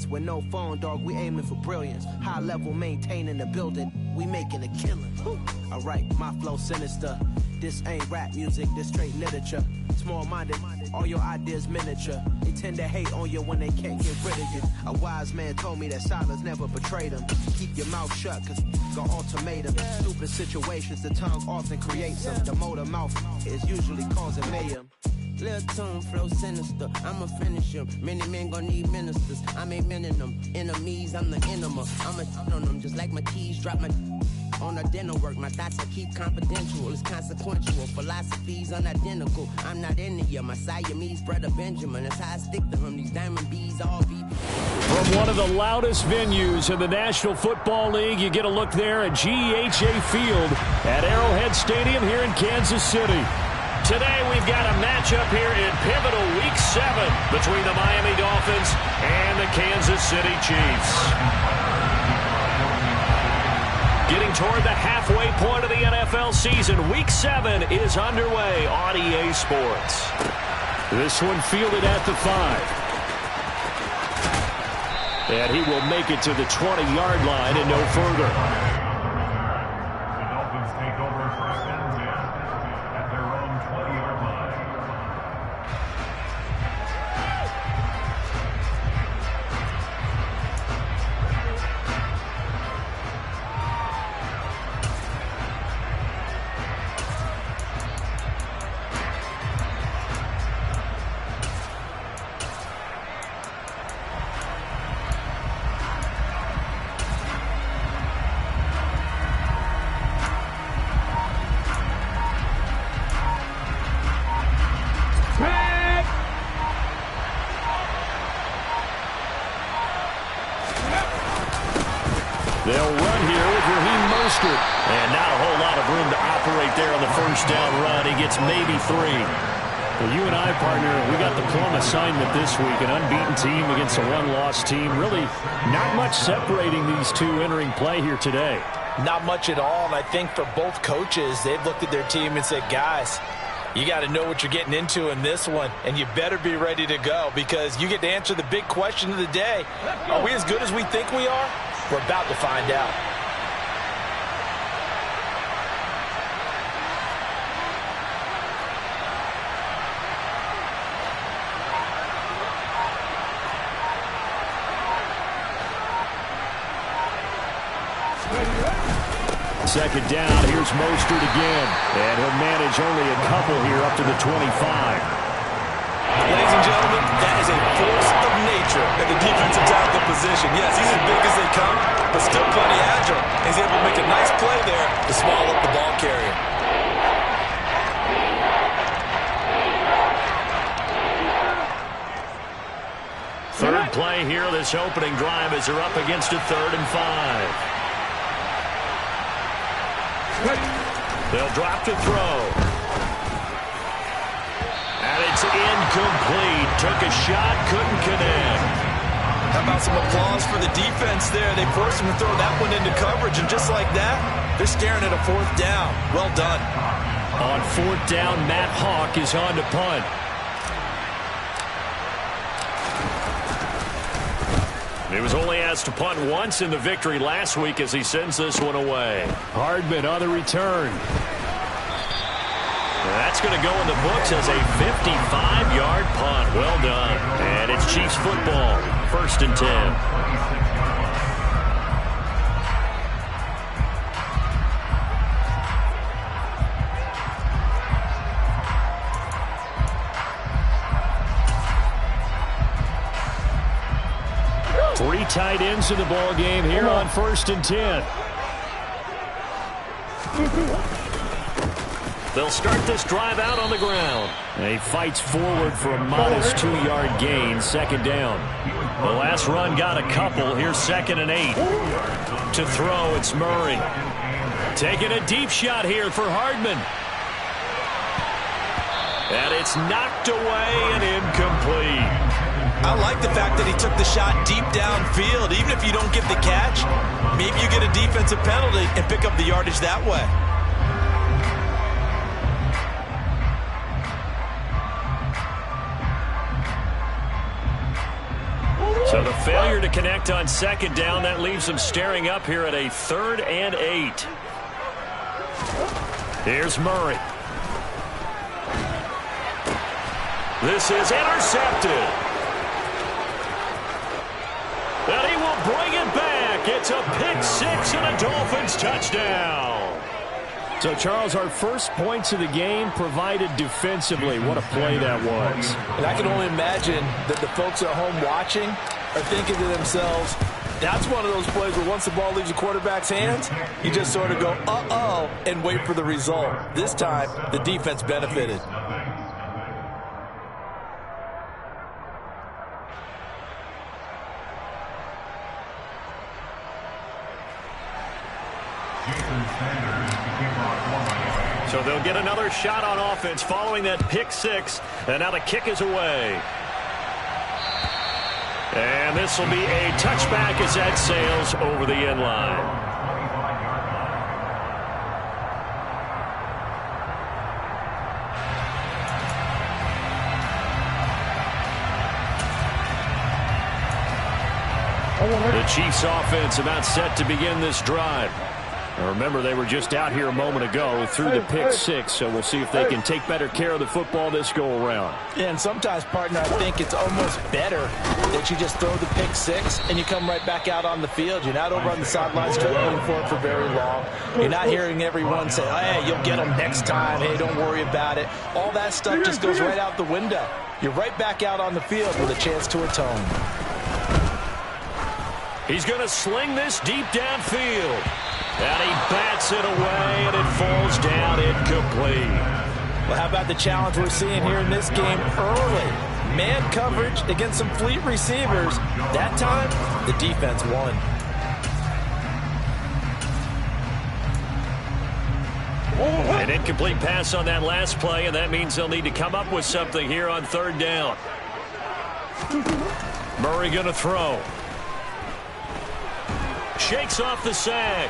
with no phone, dog. We aiming for brilliance. High level, maintaining the building. We making a killing. I write my flow sinister. This ain't rap music, this straight literature. Small-minded, all your ideas miniature. They tend to hate on you when they can't get rid of you. A wise man told me that silence never betrayed him. Keep your mouth shut, cause got ultimatum. Stupid situations, the tongue often creates them. The motor mouth is usually causing mayhem. Lil' tune, flow sinister, I'ma finish him. Many men gon' need ministers, I'm aiming them. Enemies, I'm the enema. I'ma shut on them, just like my keys drop my on a dental work. My thoughts I keep confidential, it's consequential. Philosophies unidentical, I'm not in it. My Siamese brother Benjamin, that's how I stick to him. These diamond bees all be. From one of the loudest venues in the National Football League, you get a look there at GEHA Field at Arrowhead Stadium here in Kansas City. Today we've got a matchup here in pivotal Week 7 between the Miami Dolphins and the Kansas City Chiefs. Getting toward the halfway point of the NFL season, Week 7 is underway on EA Sports. This one fielded at the 5. And he will make it to the 20-yard line and no further. They'll run here with Raheem Mostert. And not a whole lot of room to operate there on the first down run. He gets maybe 3. Well, you and I, partner, we got the plum assignment this week. An unbeaten team against a one-loss team. Really not much separating these two entering play here today. Not much at all. And I think for both coaches, they've looked at their team and said, guys, you got to know what you're getting into in this one, and you better be ready to go because you get to answer the big question of the day. Are we as good as we think we are? We're about to find out. Second down, here's Mostert again. And he'll manage only a couple here up to the 25. Ladies and gentlemen, that is a force of nature at the defensive tackle position. Yes, he's as big as they come, but still plenty agile. He's able to make a nice play there to swallow up the ball carrier. Third play here, this opening drive as they're up against a 3rd and 5. They'll drop to throw. And it's incomplete. Took a shot, couldn't connect. How about some applause for the defense there? They forced him to throw that one into coverage, and just like that, they're staring at a 4th down. Well done. On 4th down, Matt Hawk is on to punt. He was only asked to punt once in the victory last week as he sends this one away. Hardman on the return. That's going to go in the books as a 55-yard punt. Well done. And it's Chiefs football. 1st and 10. Three tight ends in the ball game here on 1st and 10. They'll start this drive out on the ground. And he fights forward for a modest 2-yard gain, 2nd down. The last run got a couple. Here's 2nd and 8. To throw, it's Murray. Taking a deep shot here for Hardman. And it's knocked away and incomplete. I like the fact that he took the shot deep downfield. Even if you don't get the catch, maybe you get a defensive penalty and pick up the yardage that way. So the failure to connect on second down, that leaves them staring up here at a 3rd and 8. Here's Murray. This is intercepted. And he will bring it back. It's a pick 6 and a Dolphins touchdown. So, Charles, our first points of the game provided defensively. What a play that was. And I can only imagine that the folks at home watching are thinking to themselves, that's one of those plays where once the ball leaves the quarterback's hands, you just sort of go, uh-oh, and wait for the result. This time, the defense benefited. So they'll get another shot on offense following that pick 6. And now the kick is away. And this will be a touchback as that sails over the end line. The Chiefs offense about set to begin this drive. Now remember, they were just out here a moment ago through the pick 6, so we'll see if they can take better care of the football this go around. Yeah, and sometimes, partner, I think it's almost better that you just throw the pick 6 and you come right back out on the field. You're not over on the sidelines struggling for it for very long. You're not hearing everyone say, hey, you'll get them next time. Hey, don't worry about it. All that stuff just goes right out the window. You're right back out on the field with a chance to atone. He's going to sling this deep downfield. And he bats it away, and it falls down incomplete. Well, how about the challenge we're seeing here in this game early? Man coverage against some fleet receivers. That time, the defense won. An incomplete pass on that last play, and that means they'll need to come up with something here on 3rd down. Murray going to throw. Shakes off the sack.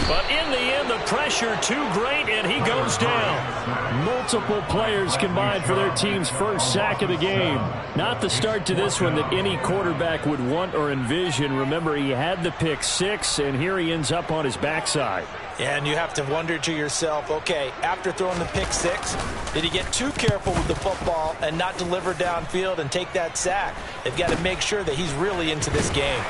But in the end, the pressure too great, and he goes down. Multiple players combined for their team's first sack of the game. Not the start to this one that any quarterback would want or envision. Remember, he had the pick 6, and here he ends up on his backside. Yeah, and you have to wonder to yourself, okay, after throwing the pick 6, did he get too careful with the football and not deliver downfield and take that sack? They've got to make sure that he's really into this game.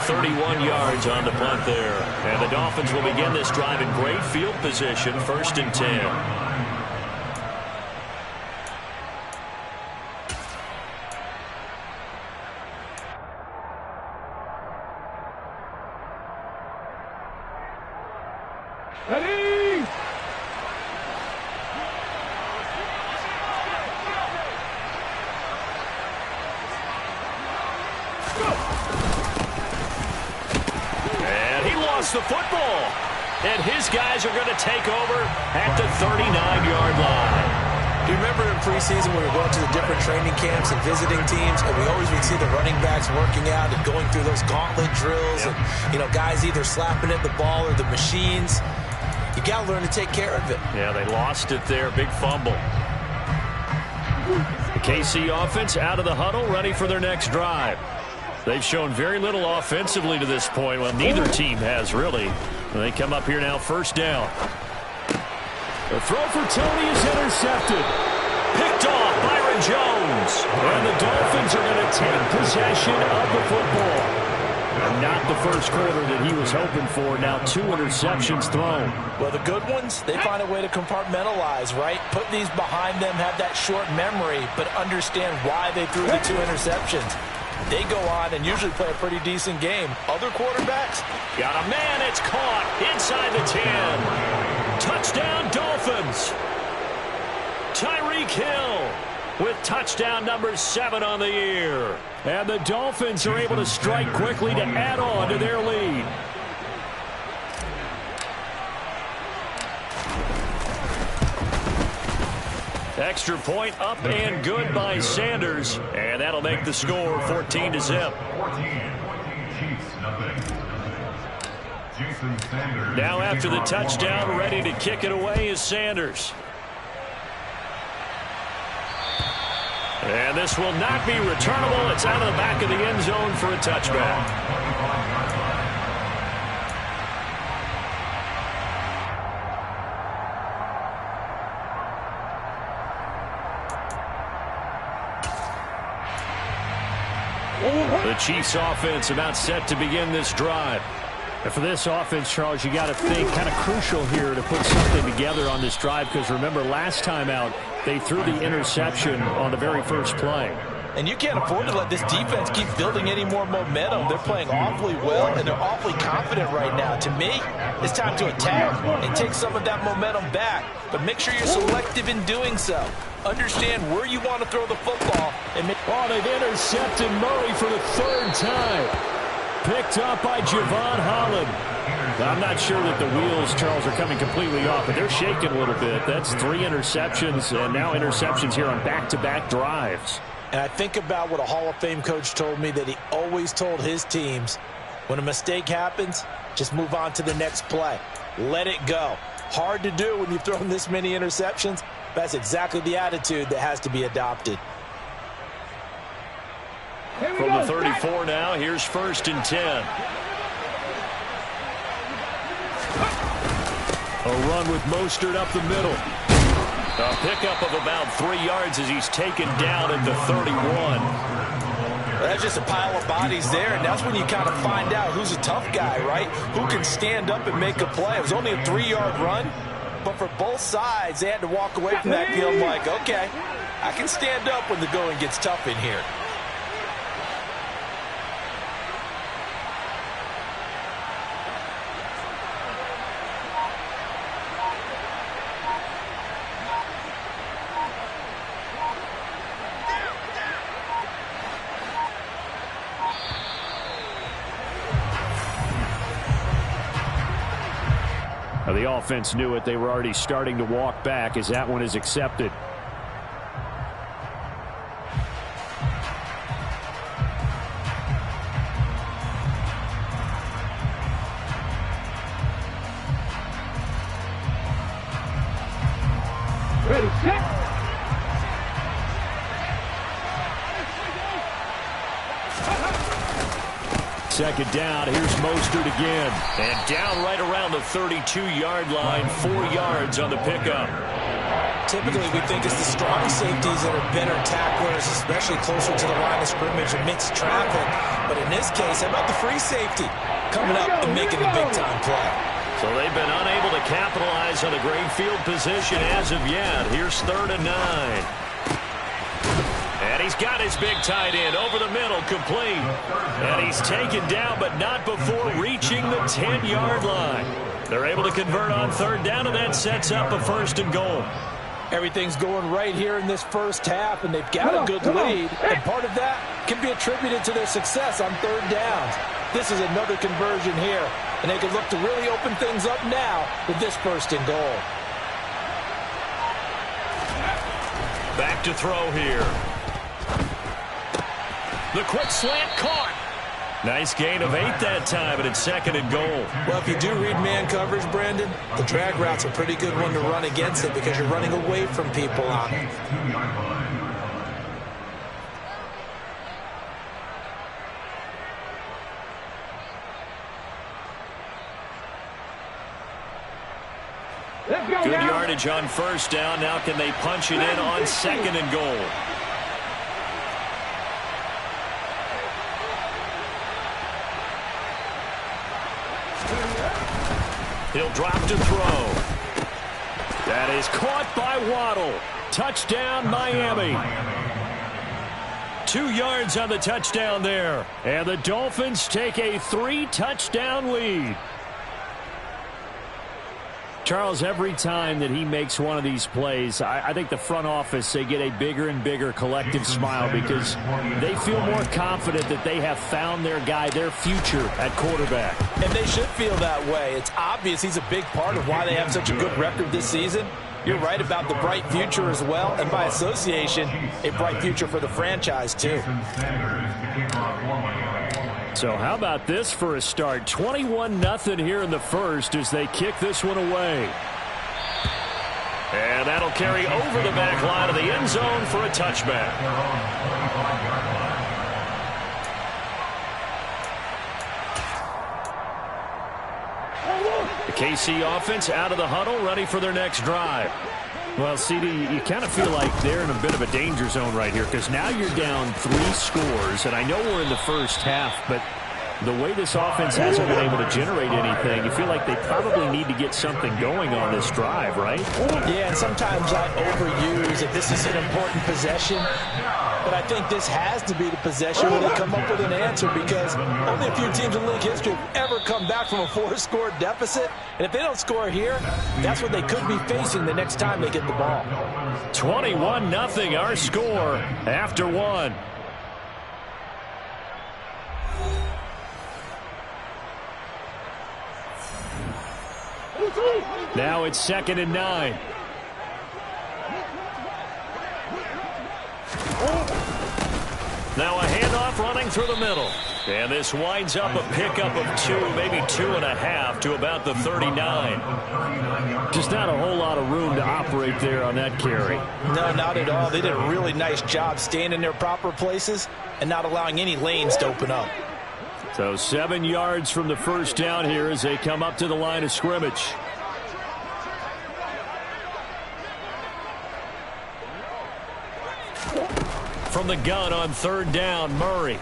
31 yards on the punt there. And the Dolphins will begin this drive in great field position, 1st and 10. Ready? The football, and his guys are going to take over at the 39-yard line. Do you remember in preseason when we were going to the different training camps and visiting teams, and we always would see the running backs working out and going through those gauntlet drills, and guys either slapping at the ball or the machines. You got to learn to take care of it. Yeah, they lost it there, big fumble. The KC offense out of the huddle, ready for their next drive. They've shown very little offensively to this point. Well, neither team has, really. And they come up here now, 1st down. The throw for Tony is intercepted. Picked off Byron Jones. And the Dolphins are going to take possession of the football. And not the first quarter that he was hoping for. Now 2 interceptions thrown. Well, the good ones, they find a way to compartmentalize, right? Put these behind them, have that short memory, but understand why they threw the 2 interceptions. They go on and usually play a pretty decent game. Other quarterbacks? Got a man, it's caught inside the 10. Touchdown, Dolphins. Tyreek Hill with touchdown number 7 on the year. And the Dolphins are able to strike quickly to add on to their lead. Extra point up and good by Sanders. And that'll make the score 14-0. Now after the touchdown, ready to kick it away is Sanders. And this will not be returnable. It's out of the back of the end zone for a touchback. The Chiefs offense about set to begin this drive. And for this offense, Charles, you got to think kind of crucial here to put something together on this drive, because remember last time out they threw the interception on the very first play. And you can't afford to let this defense keep building any more momentum. They're playing awfully well, and they're awfully confident right now. To me, it's time to attack and take some of that momentum back. But make sure you're selective in doing so. Understand where you want to throw the football. And they've intercepted Murray for the third time. Picked up by Javon Holland. I'm not sure that the wheels, Charles, are coming completely off, but they're shaking a little bit. That's 3 interceptions, and now interceptions here on back-to-back drives. And I think about what a Hall of Fame coach told me that he always told his teams, when a mistake happens, just move on to the next play. Let it go. Hard to do when you've thrown this many interceptions. That's exactly the attitude that has to be adopted. From the 34 now, here's 1st and 10. A run with Mostert up the middle. A pickup of about 3 yards as he's taken down at the 31. That's just a pile of bodies there, and that's when you kind of find out who's a tough guy, right? Who can stand up and make a play. It was only a 3-yard run, but for both sides, they had to walk away from that field like, okay, I can stand up when the going gets tough in here. The offense knew it. They were already starting to walk back as that one is accepted. Ready, set. Second down, here's Mostert again. And down right around the 32-yard line, 4 yards on the pickup. Typically, we think it's the strong safeties that are better tacklers, especially closer to the line of scrimmage amidst traffic. But in this case, how about the free safety coming up and making the big-time play? So they've been unable to capitalize on a great field position as of yet. Here's 3rd and 9. And he's got his big tight end over the middle, complete. And he's taken down, but not before reaching the 10-yard line. They're able to convert on 3rd down, and that sets up a 1st and goal. Everything's going right here in this first half, and they've got a good lead. And part of that can be attributed to their success on 3rd downs. This is another conversion here, and they can look to really open things up now with this 1st and goal. Back to throw here. The quick slant caught. Nice gain of 8 that time, and it's 2nd and goal. Well, if you do read man coverage, Brandon, the drag route's a pretty good one to run against it because you're running away from people on it. Good yardage on 1st down. Now can they punch it in on 2nd and goal? He'll drop to throw. That is caught by Waddle. Touchdown, Miami. 2 yards on the touchdown there. And the Dolphins take a 3-touchdown lead. Charles, every time that he makes one of these plays, I think the front office, they get a bigger and bigger collective smile because they feel more confident that they have found their guy, their future at quarterback. And they should feel that way. It's obvious he's a big part of why they have such a good record this season. You're right about the bright future as well, and by association, a bright future for the franchise too. So how about this for a start? 21-0 here in the first as they kick this one away. And that'll carry over the back line of the end zone for a touchback. The KC offense out of the huddle, ready for their next drive. Well, CD, you kind of feel like they're in a bit of a danger zone right here because now you're down 3 scores, and I know we're in the first half, but the way this offense hasn't been able to generate anything, you feel like they probably need to get something going on this drive, right? Yeah, and sometimes I overuse that this is an important possession, but I think this has to be the possession where they come up with an answer because only a few teams in league history have ever come back from a 4-score deficit, and if they don't score here, that's what they could be facing the next time they get the ball. 21-0 our score after 1. Now it's 2nd and 9. Now a handoff running through the middle. And this winds up a pickup of 2, maybe 2.5 to about the 39. Just not a whole lot of room to operate there on that carry. No, not at all. They did a really nice job staying in their proper places and not allowing any lanes to open up. So 7 yards from the first down here as they come up to the line of scrimmage. From the gun on 3rd down, Murray.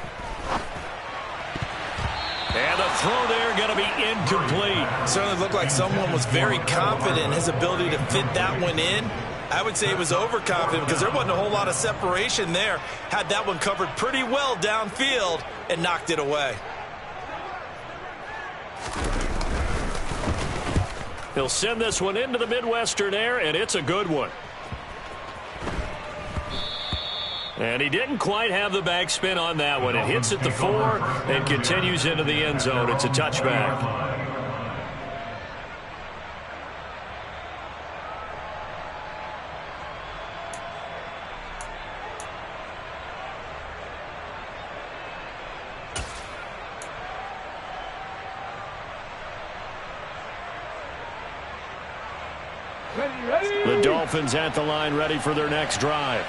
And the throw there going to be incomplete. Certainly looked like someone was very confident in his ability to fit that one in. I would say he was overconfident because there wasn't a whole lot of separation there. Had that one covered pretty well downfield and knocked it away. He'll send this one into the Midwestern air, and it's a good one. And he didn't quite have the backspin on that one. It hits at the 4 and continues into the end zone. It's a touchback. The Dolphins at the line ready for their next drive.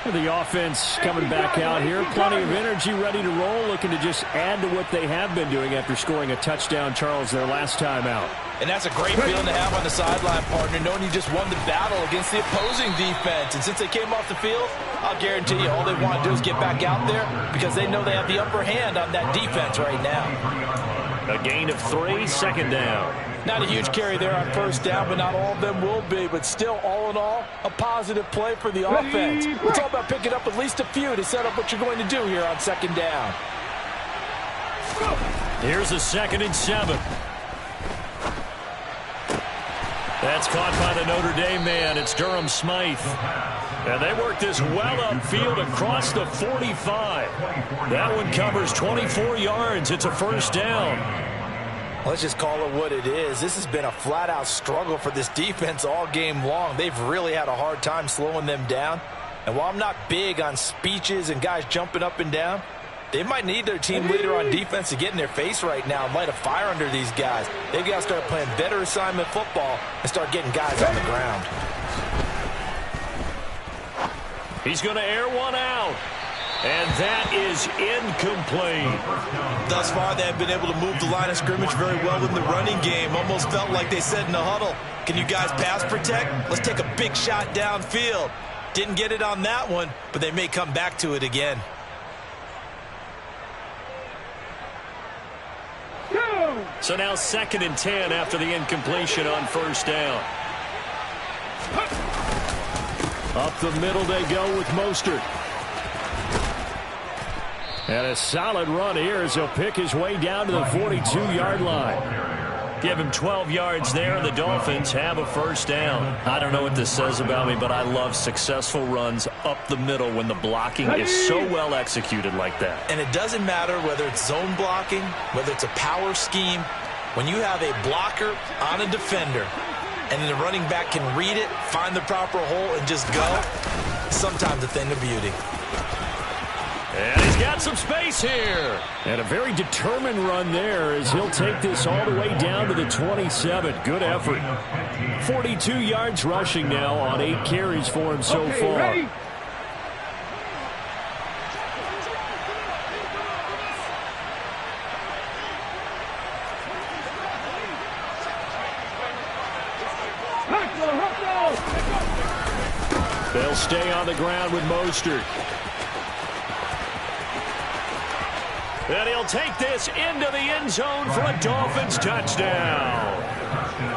The offense coming back out here. Plenty of energy, ready to roll, looking to just add to what they have been doing after scoring a touchdown, Charles, their last time out. And that's a great feeling to have on the sideline, partner, knowing you just won the battle against the opposing defense. And since they came off the field, I'll guarantee you all they want to do is get back out there because they know they have the upper hand on that defense right now. A gain of 3, 2nd down. Not a huge carry there on 1st down, but not all of them will be. But still, all in all, a positive play for the offense. It's all about picking up at least a few to set up what you're going to do here on 2nd down. Here's a 2nd and 7. That's caught by the Notre Dame man. It's Durham Smythe. And they work this well upfield across the 45. That one covers 24 yards. It's a 1st down. Let's just call it what it is. This has been a flat-out struggle for this defense all game long. They've really had a hard time slowing them down. And while I'm not big on speeches and guys jumping up and down, they might need their team leader on defense to get in their face right now and light a fire under these guys. They've got to start playing better assignment football and start getting guys on the ground. He's going to air one out. And that is incomplete. Thus far, they have been able to move the line of scrimmage very well in the running game. Almost felt like they said in the huddle, can you guys pass protect? Let's take a big shot downfield. Didn't get it on that one, but they may come back to it again. So now 2nd and 10 after the incompletion on 1st down. Up the middle they go with Mostert. And a solid run here as he'll pick his way down to the 42-yard line. Give him 12 yards there. The Dolphins have a 1st down. I don't know what this says about me, but I love successful runs up the middle when the blocking is so well executed like that. And it doesn't matter whether it's zone blocking, whether it's a power scheme. When you have a blocker on a defender and the running back can read it, find the proper hole, and just go, sometimes a thing of beauty. And he's got some space here. And a very determined run there as he'll take this all the way down to the 27. Good effort. 42 yards rushing now on 8 carries for him so far. Ready? They'll stay on the ground with Mostert. And he'll take this into the end zone for a Dolphins touchdown.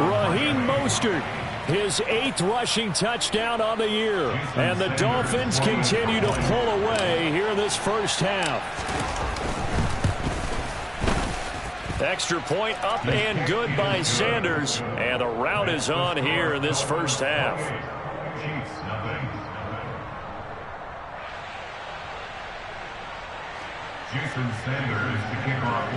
Raheem Mostert, his 8th rushing touchdown on the year. And the Dolphins continue to pull away here in this first half. Extra point up and good by Sanders. And the rout is on here in this first half. Jason Sanders to kick off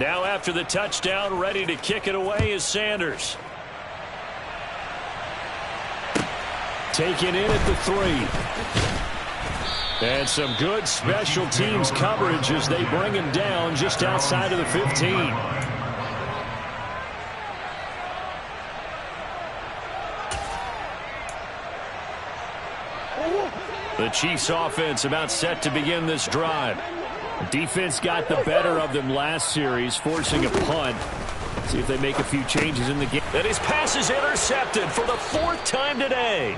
Now after the touchdown, ready to kick it away is Sanders. Taken in at the 3. And some good special teams coverage as they bring him down just outside of the 15. The Chiefs offense about set to begin this drive. Defense got the better of them last series, forcing a punt. See if they make a few changes in the game. And his pass is intercepted for the 4th time today.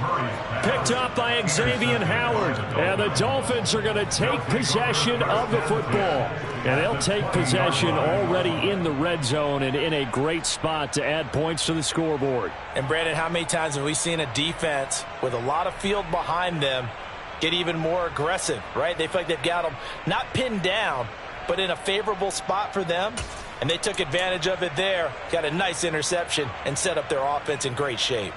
Picked up by Xavier Howard. And the Dolphins are going to take possession of the football. And they'll take possession already in the red zone and in a great spot to add points to the scoreboard. And Brandon, how many times have we seen a defense with a lot of field behind them get even more aggressive, right? They feel like they've got them not pinned down, but in a favorable spot for them. And they took advantage of it there, got a nice interception, and set up their offense in great shape.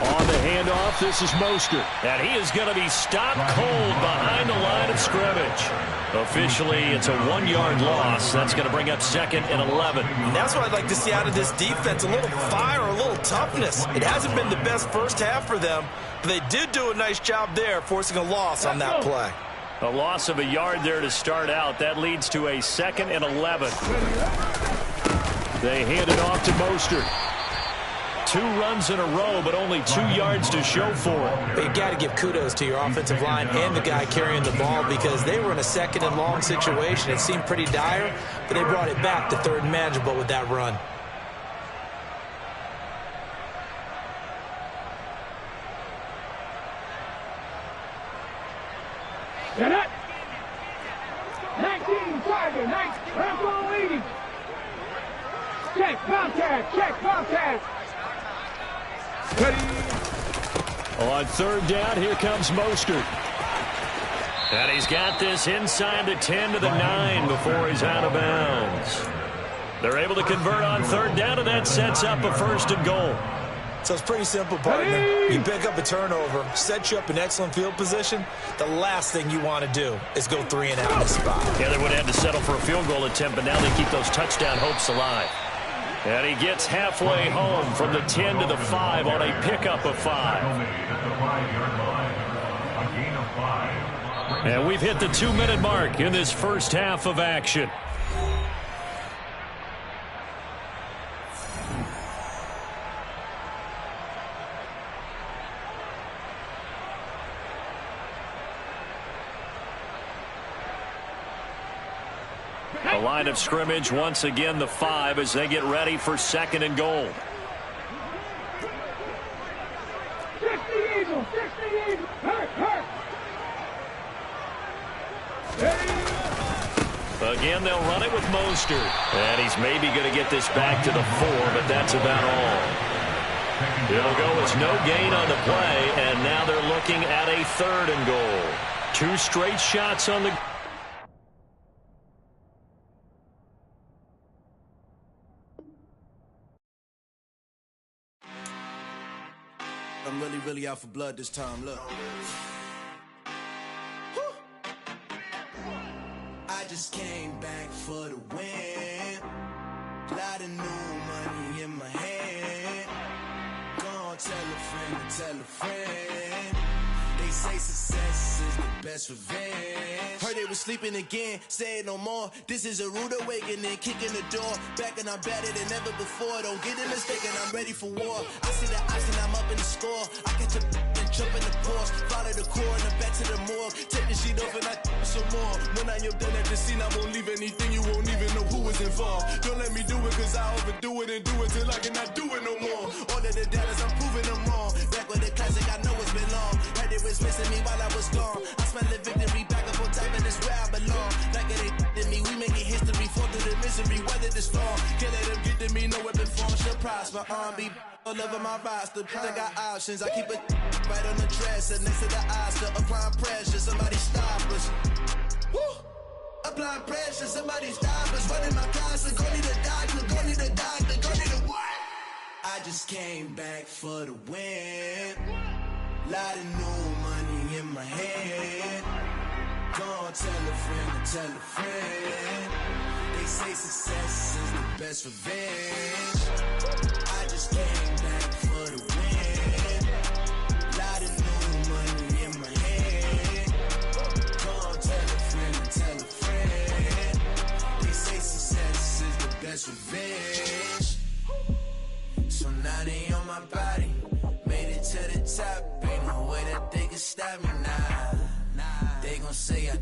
On the handoff, this is Mostert. And he is going to be stopped cold behind the line of scrimmage. Officially, it's a 1-yard loss. That's going to bring up 2nd and 11. And that's what I'd like to see out of this defense, a little fire, a little toughness. It hasn't been the best first half for them, but they did do a nice job there, forcing a loss on that play. A loss of a yard there to start out. That leads to a 2nd and 11. They hand it off to Mostert. 2 runs in a row, but only 2 yards to show for it. But you got to give kudos to your offensive line and the guy carrying the ball because they were in a 2nd and long situation. It seemed pretty dire, but they brought it back to 3rd and manageable with that run. Get it! 19, Tiger, 19, Rambo leading. Check, Bobcat. Ready. On 3rd down, here comes Mostert. And he's got this inside the 10 to the 9 before he's out of bounds. They're able to convert on 3rd down, and that sets up a 1st and goal. So it's pretty simple, partner. You pick up a turnover, set you up in excellent field position. The last thing you want to do is go 3 and out in this spot. Yeah, they would have had to settle for a field goal attempt, but now they keep those touchdown hopes alive. And he gets halfway home from the 10 to the 5 on a pickup of 5. And we've hit the 2-minute mark in this first half of action. The line of scrimmage, once again, the 5 as they get ready for 2nd and goal. 60 Eagles. Hurt. Again, they'll run it with Mostert. And he's maybe going to get this back to the 4, but that's about all. It'll go as no gain on the play, and now they're looking at a 3rd and goal. 2 straight shots on the I'm really out for blood this time, look. I just came back for the win. Lot of new money in my hand. Gonna tell a friend to tell a friend. They say success is the best revenge. Heard they was sleeping again, say it no more. This is a rude awakening, kicking the door. Back and I'm better than ever before. Don't get it mistaken, I'm ready for war. I see the option, I'm up in the score. I catch a and jump in the course. Follow the core and the back to the morgue. Take the sheet off and I some more. When I am done at the scene, I won't leave anything. You won't even know who was involved. Don't let me do it, cause I overdo it and do it till I cannot do it no more. All of the doubters, I'm proving them wrong. Back with the classic, I know it's been long. Heard it was missing me while I was gone. I smell the victory back up on top, and it's where I belong. Like it ain't to me, we making history. Fall through the misery, weather the storm. Can't let them get to me, no weapon form shall prosper. Be all over my roster, I got options. I keep it right on the dresser, next to the Oscar. Applying pressure, somebody stop us. Woo! Applying pressure, somebody stop us. Running my closet, go need a doctor, go need a doctor, go need a what? I just came back for the win. Lot of new money in my hand. Gonna tell a friend to tell a friend. They say success is the best revenge. I just came back for the win. Lot of new money in my hand. Gonna tell a friend to tell a friend. They say success is the best revenge. So now they on my body. Made it to the top. Ain't no way that they can stop me now. They gon' say I